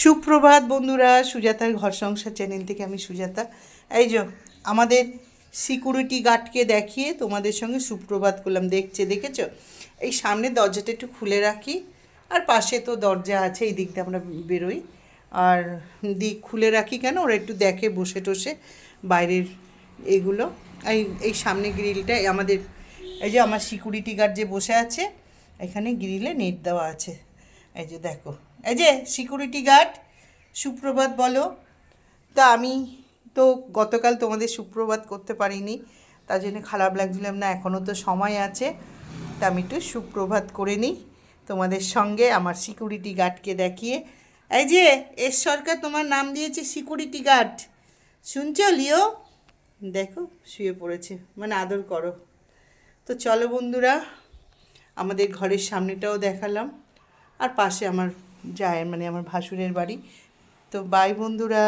সুপ্রভাত বন্ধুরা, সুজাতার ঘর সংসার চ্যানেল থেকে আমি সুজাতা। এই যে আমাদের সিকিউরিটি গার্ডকে দেখিয়ে তোমাদের সঙ্গে সুপ্রভাত করলাম। দেখেছো? এই সামনের দরজাটা একটু খুলে রাখি, আর পাশে তো দরজা আছে, এই দিকটা আমরা বেরোই, আর দিক খুলে রাখি কেন, ওরা একটু দেখে বসে টসে বাইরের এগুলো। এই সামনে গ্রিলটা আমাদের, এই যে আমার সিকিউরিটি গার্ড যে বসে আছে, এখানে গ্রিলে নেট দেওয়া আছে। এই যে দেখো, এই যে সিকিউরিটি গার্ড, সুপ্রভাত বলো। তা আমি তো গতকাল তোমাদের সুপ্রভাত করতে পারিনি, তার জন্য খারাপ লাগছিলাম না, এখনও তো সময় আছে, তা আমি একটু সুপ্রভাত করে নিই তোমাদের সঙ্গে আমার সিকিউরিটি গার্ডকে দেখিয়ে। এই যে এস সরকার তোমার নাম দিয়েছে সিকিউরিটি গার্ড, শুনছো লিও? দেখো শুয়ে পড়েছে, মানে আদর করো। তো চলো বন্ধুরা, আমাদের ঘরের সামনেটাও দেখালাম, আর পাশে আমার যায় মানে আমার ভাসুরের বাড়ি। তো বাই বন্ধুরা।